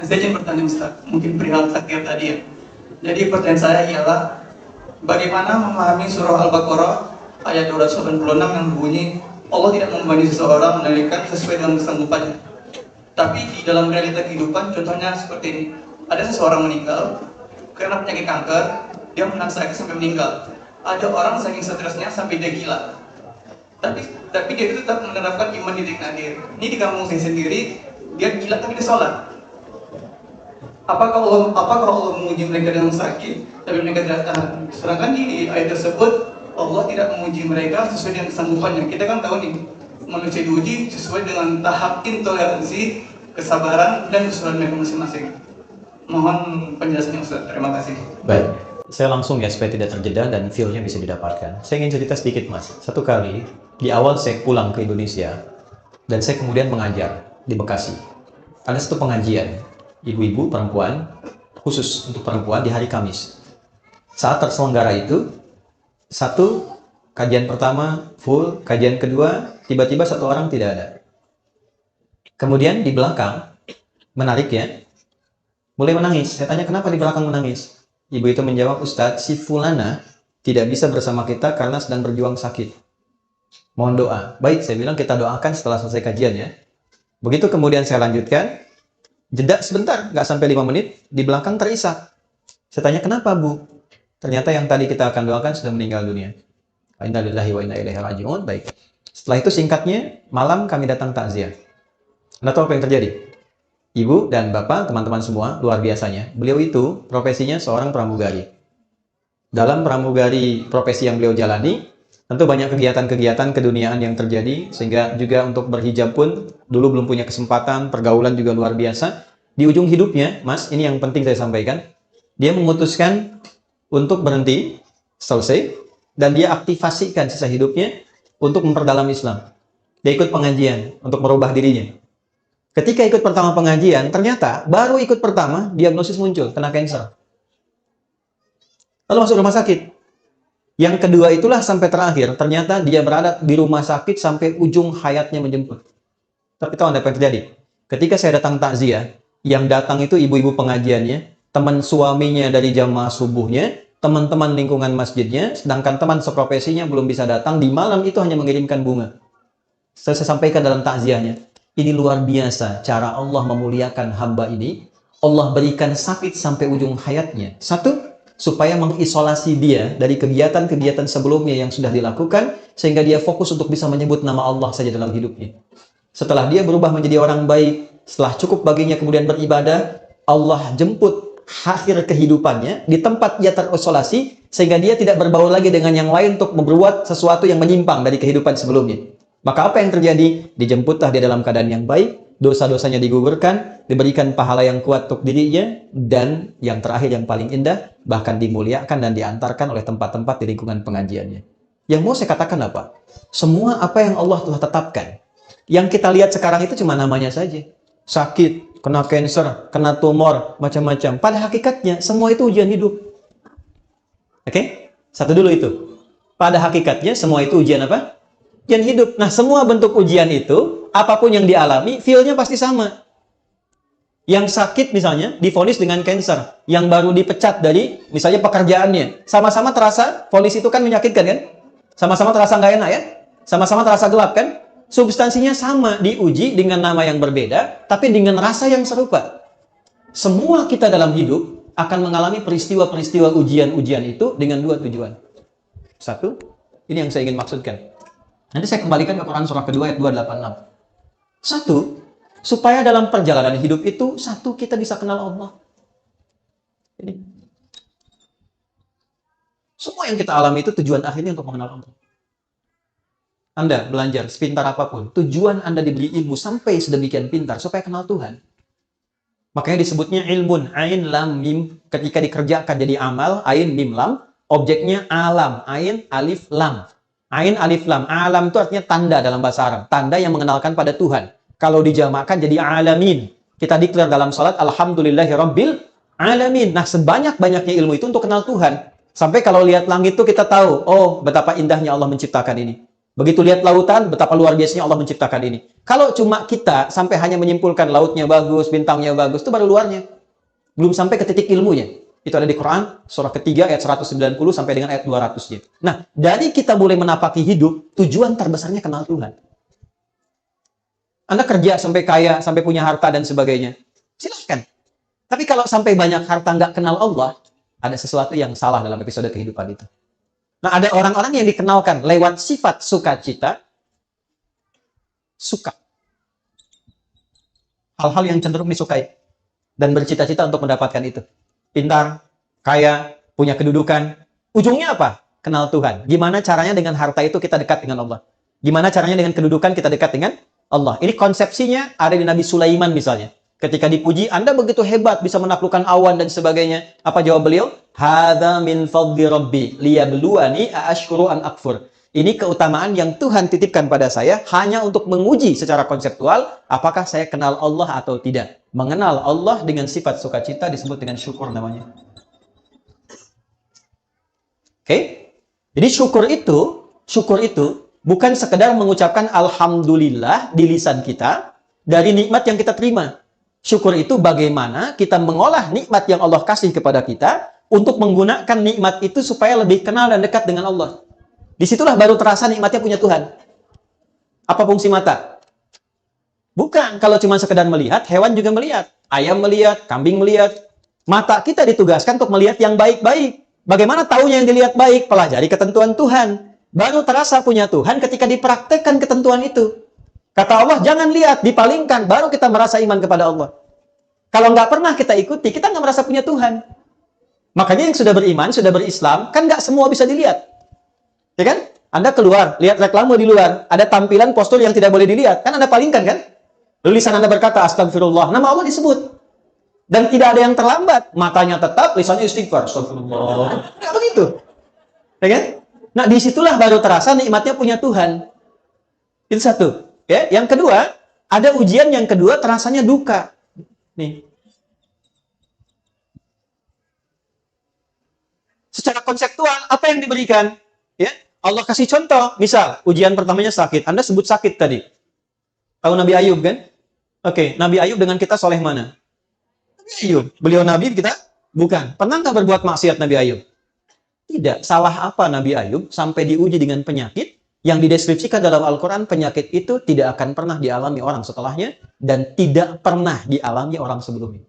Saya ingin bertanya Ustaz, mungkin perihal takdir tadi ya. Jadi pertanyaan saya ialah, bagaimana memahami surah Al-Baqarah ayat 286 yang berbunyi, Allah tidak membebani seseorang menunaikan sesuai dengan kesanggupannya. Tapi di dalam realita kehidupan, contohnya seperti ini. Ada seseorang meninggal karena penyakit kanker, dia menahan sakit sampai meninggal. Ada orang saking stresnya sampai dia gila. Tapi dia itu tetap menerapkan iman di takdir. Ini di kampung saya sendiri, dia gila tapi dia sholat. Apakah Allah menguji mereka dengan sakit tapi mereka tidak tahan? Sedangkan di ayat tersebut Allah tidak menguji mereka sesuai dengan kesanggupannya. Kita kan tahu nih, manusia diuji sesuai dengan tahap intoleransi, kesabaran, dan kesulitan mereka masing-masing. Mohon penjelasannya Ustaz. Terima kasih. Baik, saya langsung ya supaya tidak terjeda dan feel-nya bisa didapatkan. Saya ingin cerita sedikit Mas. Satu kali di awal saya pulang ke Indonesia dan saya kemudian mengajar di Bekasi. Ada satu pengajian ibu-ibu perempuan, khusus untuk perempuan di hari Kamis. Saat terselenggara itu, satu kajian pertama full, kajian kedua tiba-tiba satu orang tidak ada. Kemudian di belakang, menarik ya, mulai menangis. Saya tanya kenapa di belakang menangis? Ibu itu menjawab, Ustadz, si Fulana tidak bisa bersama kita karena sedang berjuang sakit. Mohon doa. Baik, saya bilang kita doakan setelah selesai kajian ya. Begitu kemudian saya lanjutkan, jeda sebentar, nggak sampai 5 menit, di belakang terisak. Saya tanya, kenapa Bu? Ternyata yang tadi kita akan doakan sudah meninggal dunia. Inna lillahi wa inna ilaihi raji'un. Baik. Setelah itu singkatnya, malam kami datang takziah. Anda tahu apa yang terjadi? Ibu dan Bapak, teman-teman semua, luar biasanya. Beliau itu profesinya seorang pramugari. Dalam pramugari profesi yang beliau jalani, tentu banyak kegiatan-kegiatan keduniaan yang terjadi, sehingga juga untuk berhijab pun dulu belum punya kesempatan, pergaulan juga luar biasa. Di ujung hidupnya, Mas, ini yang penting saya sampaikan, dia memutuskan untuk berhenti, selesai, dan dia aktifasikan sisa hidupnya untuk memperdalam Islam. Dia ikut pengajian untuk merubah dirinya. Ketika ikut pertama pengajian, ternyata baru ikut pertama, diagnosis muncul, kena kanker. Lalu masuk rumah sakit. Yang kedua itulah sampai terakhir, ternyata dia berada di rumah sakit sampai ujung hayatnya menjemput. Tapi tahu Anda apa yang terjadi? Ketika saya datang takziah, yang datang itu ibu-ibu pengajiannya, teman suaminya dari jamaah subuhnya, teman-teman lingkungan masjidnya, sedangkan teman seprofesinya belum bisa datang, di malam itu hanya mengirimkan bunga. Saya sampaikan dalam takziahnya, ini luar biasa cara Allah memuliakan hamba ini. Allah berikan sakit sampai ujung hayatnya. Satu, supaya mengisolasi dia dari kegiatan-kegiatan sebelumnya yang sudah dilakukan, sehingga dia fokus untuk bisa menyebut nama Allah saja dalam hidupnya. Setelah dia berubah menjadi orang baik, setelah cukup baginya kemudian beribadah, Allah jemput akhir kehidupannya di tempat dia terisolasi, sehingga dia tidak berbaur lagi dengan yang lain untuk membuat sesuatu yang menyimpang dari kehidupan sebelumnya. Maka apa yang terjadi? Dijemputlah dia dalam keadaan yang baik, dosa-dosanya digugurkan, diberikan pahala yang kuat untuk dirinya, dan yang terakhir yang paling indah, bahkan dimuliakan dan diantarkan oleh tempat-tempat di lingkungan pengajiannya. Yang mau saya katakan apa? Semua apa yang Allah telah tetapkan, yang kita lihat sekarang itu cuma namanya saja. Sakit, kena kanker, kena tumor, macam-macam. Pada hakikatnya, semua itu ujian hidup. Oke? Satu dulu itu. Pada hakikatnya, semua itu ujian apa? Ujian hidup. Nah, semua bentuk ujian itu, apapun yang dialami, feel-nya pasti sama. Yang sakit misalnya, divonis dengan kanker. Yang baru dipecat dari, misalnya pekerjaannya. Sama-sama terasa, vonis itu kan menyakitkan kan? Sama-sama terasa nggak enak ya? Sama-sama terasa gelap kan? Substansinya sama, diuji dengan nama yang berbeda, tapi dengan rasa yang serupa. Semua kita dalam hidup akan mengalami peristiwa-peristiwa ujian-ujian itu dengan dua tujuan. Satu, ini yang saya ingin maksudkan. Nanti saya kembalikan ke Quran surah kedua ayat 286. Satu, supaya dalam perjalanan hidup itu, satu, kita bisa kenal Allah. Ini. Semua yang kita alami itu tujuan akhirnya untuk mengenal Allah. Anda belajar sepintar apapun, tujuan Anda diberi ilmu sampai sedemikian pintar supaya kenal Tuhan. Makanya disebutnya ilmun, ain lam mim, ketika dikerjakan jadi amal, ain mim lam, objeknya alam, ain alif lam. Ain alif lam, alam itu artinya tanda dalam bahasa Arab, tanda yang mengenalkan pada Tuhan. Kalau dijamakkan jadi alamin. Kita declare dalam salat alhamdulillahi rabbil alamin. Nah, sebanyak-banyaknya ilmu itu untuk kenal Tuhan. Sampai kalau lihat langit itu kita tahu, oh betapa indahnya Allah menciptakan ini. Begitu lihat lautan, betapa luar biasanya Allah menciptakan ini. Kalau cuma kita sampai hanya menyimpulkan lautnya bagus, bintangnya bagus, itu baru luarnya. Belum sampai ke titik ilmunya. Itu ada di Quran, surah ketiga, ayat 190 sampai dengan ayat 200-nya. Nah, dari kita mulai menapaki hidup, tujuan terbesarnya kenal Tuhan. Anda kerja sampai kaya, sampai punya harta dan sebagainya. Silahkan. Tapi kalau sampai banyak harta nggak kenal Allah, ada sesuatu yang salah dalam episode kehidupan itu. Nah, ada orang-orang yang dikenalkan lewat sifat sukacita, suka. Hal-hal yang cenderung disukai. Dan bercita-cita untuk mendapatkan itu. Pintar, kaya, punya kedudukan. Ujungnya apa? Kenal Tuhan. Gimana caranya dengan harta itu kita dekat dengan Allah? Gimana caranya dengan kedudukan kita dekat dengan Allah? Ini konsepsinya ada di Nabi Sulaiman misalnya. Ketika dipuji, Anda begitu hebat bisa menaklukkan awan dan sebagainya. Apa jawab beliau? Hadza min fadli rabbi liyabluwani aashkuru an akfur. Ini keutamaan yang Tuhan titipkan pada saya hanya untuk menguji secara konseptual apakah saya kenal Allah atau tidak. Mengenal Allah dengan sifat sukacita disebut dengan syukur namanya. Oke? Jadi syukur itu bukan sekedar mengucapkan alhamdulillah di lisan kita dari nikmat yang kita terima. Syukur itu bagaimana kita mengolah nikmat yang Allah kasih kepada kita untuk menggunakan nikmat itu supaya lebih kenal dan dekat dengan Allah. Disitulah baru terasa nikmatnya punya Tuhan. Apa fungsi mata? Bukan kalau cuma sekedar melihat, hewan juga melihat. Ayam melihat, kambing melihat. Mata kita ditugaskan untuk melihat yang baik-baik. Bagaimana taunya yang dilihat baik? Pelajari ketentuan Tuhan. Baru terasa punya Tuhan ketika dipraktekkan ketentuan itu. Kata Allah, jangan lihat, dipalingkan. Baru kita merasa iman kepada Allah. Kalau nggak pernah kita ikuti, kita nggak merasa punya Tuhan. Makanya yang sudah beriman, sudah berislam, kan nggak semua bisa dilihat. Ya kan? Anda keluar, lihat reklame di luar. Ada tampilan postur yang tidak boleh dilihat. Kan Anda palingkan kan? Lalu lisan Anda berkata, astagfirullah. Nama Allah disebut. Dan tidak ada yang terlambat. Matanya tetap, lisannya istighfar. Astagfirullah. Nggak begitu. Ya kan? Nah, disitulah baru terasa nikmatnya punya Tuhan. Itu satu. Ya, yang kedua, ada ujian yang kedua terasanya duka. Nih. Secara konseptual, apa yang diberikan? Ya, Allah kasih contoh. Misal, ujian pertamanya sakit. Anda sebut sakit tadi. Tahu Nabi Ayub kan? Oke, Nabi Ayub dengan kita soleh mana? Nabi Ayub. Beliau Nabi, kita bukan. Pernah nggak berbuat maksiat Nabi Ayub? Tidak. Salah apa Nabi Ayub sampai diuji dengan penyakit? Yang dideskripsikan dalam Al-Quran, penyakit itu tidak akan pernah dialami orang setelahnya dan tidak pernah dialami orang sebelumnya.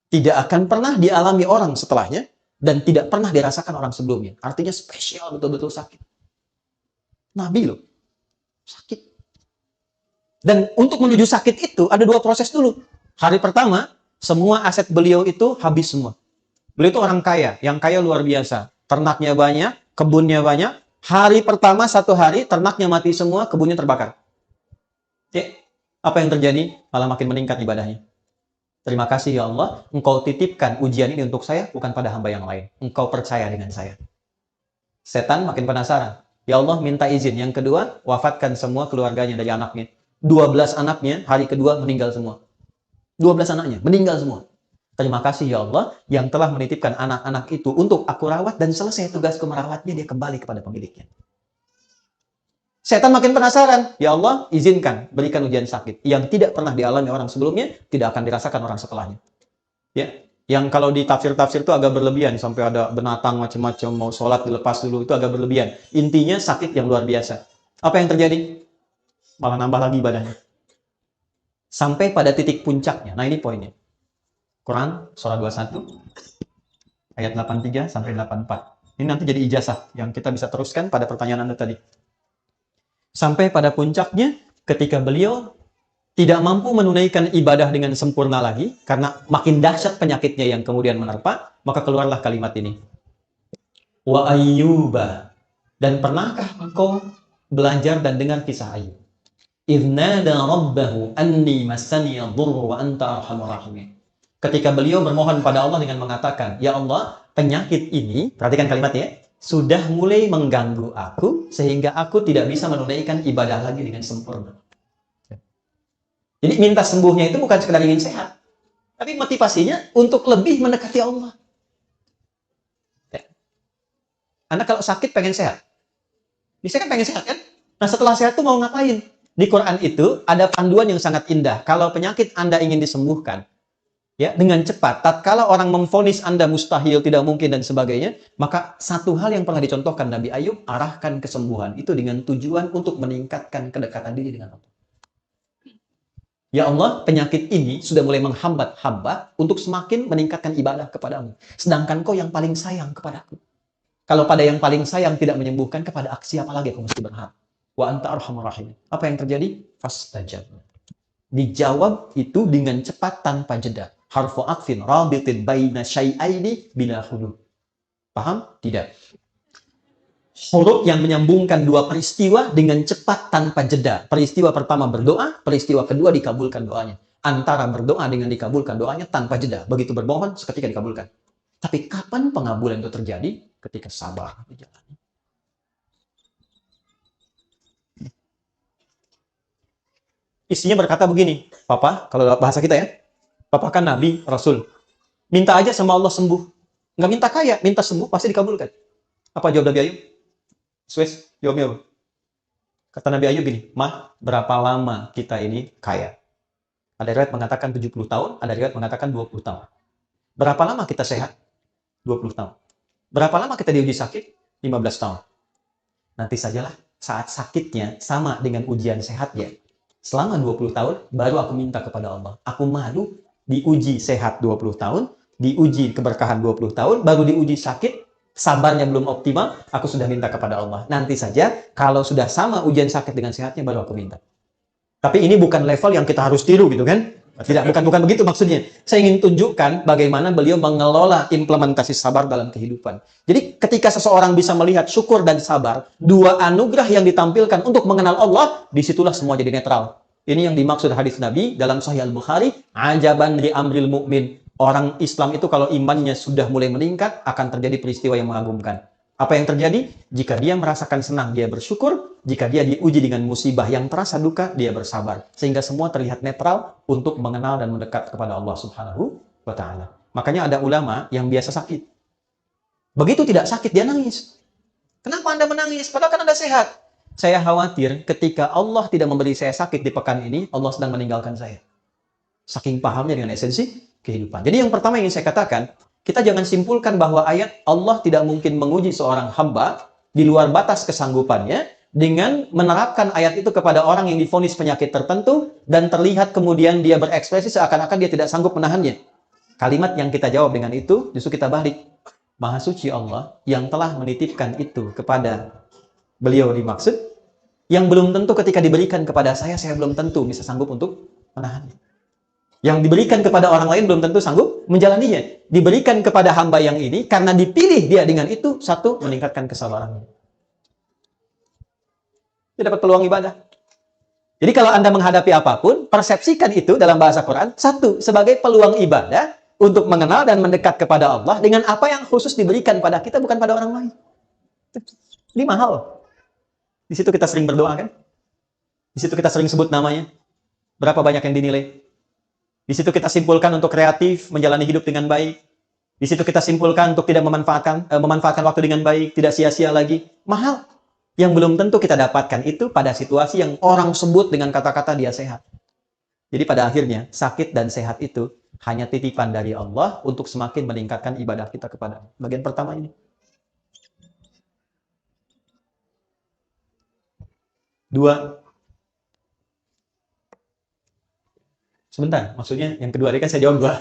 Tidak akan pernah dialami orang setelahnya dan tidak pernah dirasakan orang sebelumnya. Artinya spesial, betul-betul sakit. Nabi loh, sakit. Dan untuk menuju sakit itu ada dua proses dulu. Hari pertama, semua aset beliau itu habis semua. Beliau itu orang kaya, yang kaya luar biasa. Ternaknya banyak, kebunnya banyak. Hari pertama, satu hari, ternaknya mati semua, kebunnya terbakar. Ya, apa yang terjadi? Malah makin meningkat ibadahnya. Terima kasih ya Allah, Engkau titipkan ujian ini untuk saya, bukan pada hamba yang lain. Engkau percaya dengan saya. Setan makin penasaran. Ya Allah, minta izin. Yang kedua, wafatkan semua keluarganya dari anaknya. 12 anaknya, hari kedua meninggal semua. 12 anaknya, meninggal semua. Terima kasih ya Allah yang telah menitipkan anak-anak itu untuk aku rawat dan selesai tugasku merawatnya, dia kembali kepada pemiliknya. Setan makin penasaran. Ya Allah, izinkan, berikan ujian sakit. Yang tidak pernah dialami orang sebelumnya, tidak akan dirasakan orang setelahnya. Ya, yang kalau di tafsir-tafsir itu agak berlebihan. Sampai ada binatang macam-macam, mau sholat dilepas dulu, itu agak berlebihan. Intinya sakit yang luar biasa. Apa yang terjadi? Malah nambah lagi ibadahnya. Sampai pada titik puncaknya. Nah ini poinnya. Quran surah 21 ayat 83 sampai 84. Ini nanti jadi ijazah yang kita bisa teruskan pada pertanyaan Anda tadi. Sampai pada puncaknya ketika beliau tidak mampu menunaikan ibadah dengan sempurna lagi karena makin dahsyat penyakitnya yang kemudian menerpa, maka keluarlah kalimat ini. Wa ayyuba, dan pernahkah engkau belajar dan dengar kisah Ayub? Idznada rabbahu anni massani yadhurru wa anta arhamur rahimin. Ketika beliau bermohon pada Allah dengan mengatakan, ya Allah, penyakit ini, perhatikan kalimatnya, sudah mulai mengganggu aku, sehingga aku tidak bisa menunaikan ibadah lagi dengan sempurna. Jadi minta sembuhnya itu bukan sekedar ingin sehat, tapi motivasinya untuk lebih mendekati Allah. Anda kalau sakit pengen sehat, bisa kan pengen sehat kan? Nah, setelah sehat tuh mau ngapain? Di Quran itu ada panduan yang sangat indah. Kalau penyakit Anda ingin disembuhkan, ya, dengan cepat, tatkala orang memvonis Anda mustahil, tidak mungkin dan sebagainya, maka satu hal yang pernah dicontohkan Nabi Ayub, arahkan kesembuhan itu dengan tujuan untuk meningkatkan kedekatan diri dengan Allah. Ya Allah, penyakit ini sudah mulai menghambat hamba untuk semakin meningkatkan ibadah kepadamu. Sedangkan kau yang paling sayang kepadaku. Kalau pada yang paling sayang tidak menyembuhkan, kepada aksi apa lagi aku mesti berharap? Wa anta arhamur rahim. Apa yang terjadi? Fastajab. Dijawab itu dengan cepat tanpa jeda. Harfu aqfin rabitin baina syai'aini bila hudud. Paham? Tidak. Huruf yang menyambungkan dua peristiwa dengan cepat tanpa jeda. Peristiwa pertama berdoa, peristiwa kedua dikabulkan doanya. Antara berdoa dengan dikabulkan doanya tanpa jeda. Begitu bermohon, seketika dikabulkan. Tapi kapan pengabulan itu terjadi? Ketika sabar dijalani. Istrinya berkata begini, Papa, kalau bahasa kita ya, Papa kan Nabi, Rasul. Minta aja sama Allah sembuh. Nggak minta kaya, minta sembuh, pasti dikabulkan. Apa jawab Nabi Ayub? Swes, jawabnya apa? Kata Nabi Ayub gini, Mah, berapa lama kita ini kaya? Ada riwayat mengatakan 70 tahun, ada riwayat mengatakan 20 tahun. Berapa lama kita sehat? 20 tahun. Berapa lama kita diuji sakit? 15 tahun. Nanti sajalah, saat sakitnya sama dengan ujian sehatnya. Selama 20 tahun, baru aku minta kepada Allah. Aku malu diuji sehat 20 tahun, diuji keberkahan 20 tahun, baru diuji sakit, sabarnya belum optimal, aku sudah minta kepada Allah. Nanti saja, kalau sudah sama ujian sakit dengan sehatnya, baru aku minta. Tapi ini bukan level yang kita harus tiru gitu kan? Tidak, bukan begitu maksudnya. Saya ingin tunjukkan bagaimana beliau mengelola implementasi sabar dalam kehidupan. Jadi ketika seseorang bisa melihat syukur dan sabar, dua anugerah yang ditampilkan untuk mengenal Allah, disitulah semua jadi netral. Ini yang dimaksud hadis Nabi dalam Sahih Al-Bukhari, ajaban li amril mu'min. Orang Islam itu kalau imannya sudah mulai meningkat, akan terjadi peristiwa yang mengagumkan. Apa yang terjadi? Jika dia merasakan senang, dia bersyukur. Jika dia diuji dengan musibah yang terasa duka, dia bersabar. Sehingga semua terlihat netral untuk mengenal dan mendekat kepada Allah Subhanahu wa Ta'ala. Makanya ada ulama yang biasa sakit. Begitu tidak sakit, dia nangis. Kenapa Anda menangis? Padahal kan Anda sehat. Saya khawatir ketika Allah tidak memberi saya sakit di pekan ini, Allah sedang meninggalkan saya. Saking pahamnya dengan esensi kehidupan. Jadi yang pertama yang ingin saya katakan, kita jangan simpulkan bahwa ayat Allah tidak mungkin menguji seorang hamba di luar batas kesanggupannya dengan menerapkan ayat itu kepada orang yang divonis penyakit tertentu dan terlihat kemudian dia berekspresi seakan-akan dia tidak sanggup menahannya. Kalimat yang kita jawab dengan itu justru kita balik. Maha suci Allah yang telah menitipkan itu kepada beliau dimaksud, yang belum tentu ketika diberikan kepada saya belum tentu bisa sanggup untuk menahannya. Yang diberikan kepada orang lain belum tentu sanggup menjalaninya. Diberikan kepada hamba yang ini, karena dipilih dia dengan itu, satu, meningkatkan kesabarannya. Dia dapat peluang ibadah. Jadi kalau Anda menghadapi apapun, persepsikan itu dalam bahasa Quran, satu, sebagai peluang ibadah, untuk mengenal dan mendekat kepada Allah, dengan apa yang khusus diberikan pada kita, bukan pada orang lain. Ini mahal. Di situ kita sering berdoa kan? Di situ kita sering sebut namanya. Berapa banyak yang dinilai? Di situ kita simpulkan untuk kreatif, menjalani hidup dengan baik. Di situ kita simpulkan untuk tidak memanfaatkan waktu dengan baik, tidak sia-sia lagi. Mahal. Yang belum tentu kita dapatkan itu pada situasi yang orang sebut dengan kata-kata dia sehat. Jadi pada akhirnya, sakit dan sehat itu hanya titipan dari Allah untuk semakin meningkatkan ibadah kita kepada bagian pertama ini. Dua. Sebentar, maksudnya yang kedua tadi kan saya jawab dua.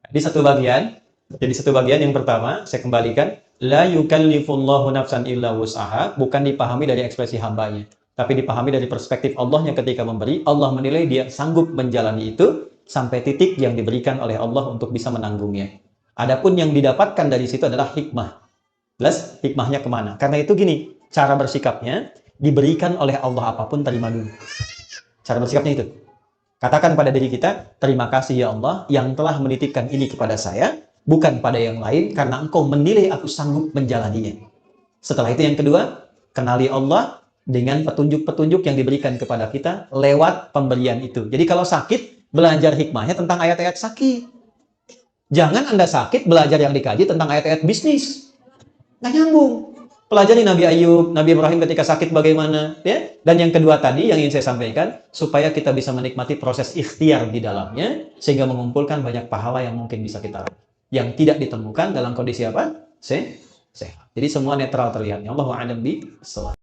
Di satu bagian, jadi satu bagian yang pertama saya kembalikan, la yukallifullahu nafsan illa wus'aha, bukan dipahami dari ekspresi hambanya, tapi dipahami dari perspektif Allahnya ketika memberi. Allah menilai dia sanggup menjalani itu sampai titik yang diberikan oleh Allah untuk bisa menanggungnya. Adapun yang didapatkan dari situ adalah hikmah. Jelas hikmahnya kemana? Karena itu gini, cara bersikapnya diberikan oleh Allah apapun terima dulu. Cara bersikapnya itu. Katakan pada diri kita, terima kasih ya Allah yang telah menitipkan ini kepada saya, bukan pada yang lain, karena engkau menilai aku sanggup menjalaninya. Setelah itu yang kedua, kenali Allah dengan petunjuk-petunjuk yang diberikan kepada kita lewat pemberian itu. Jadi kalau sakit, belajar hikmahnya tentang ayat-ayat sakit. Jangan Anda sakit, belajar yang dikaji tentang ayat-ayat bisnis. Nggak nyambung. Pelajari Nabi Ayub, Nabi Ibrahim ketika sakit bagaimana, ya. Dan yang kedua tadi yang ingin saya sampaikan, supaya kita bisa menikmati proses ikhtiar di dalamnya, sehingga mengumpulkan banyak pahala yang mungkin bisa kita yang tidak ditemukan dalam kondisi apa? Sehat. Jadi semua netral terlihatnya. Allahu a'lam bishawab.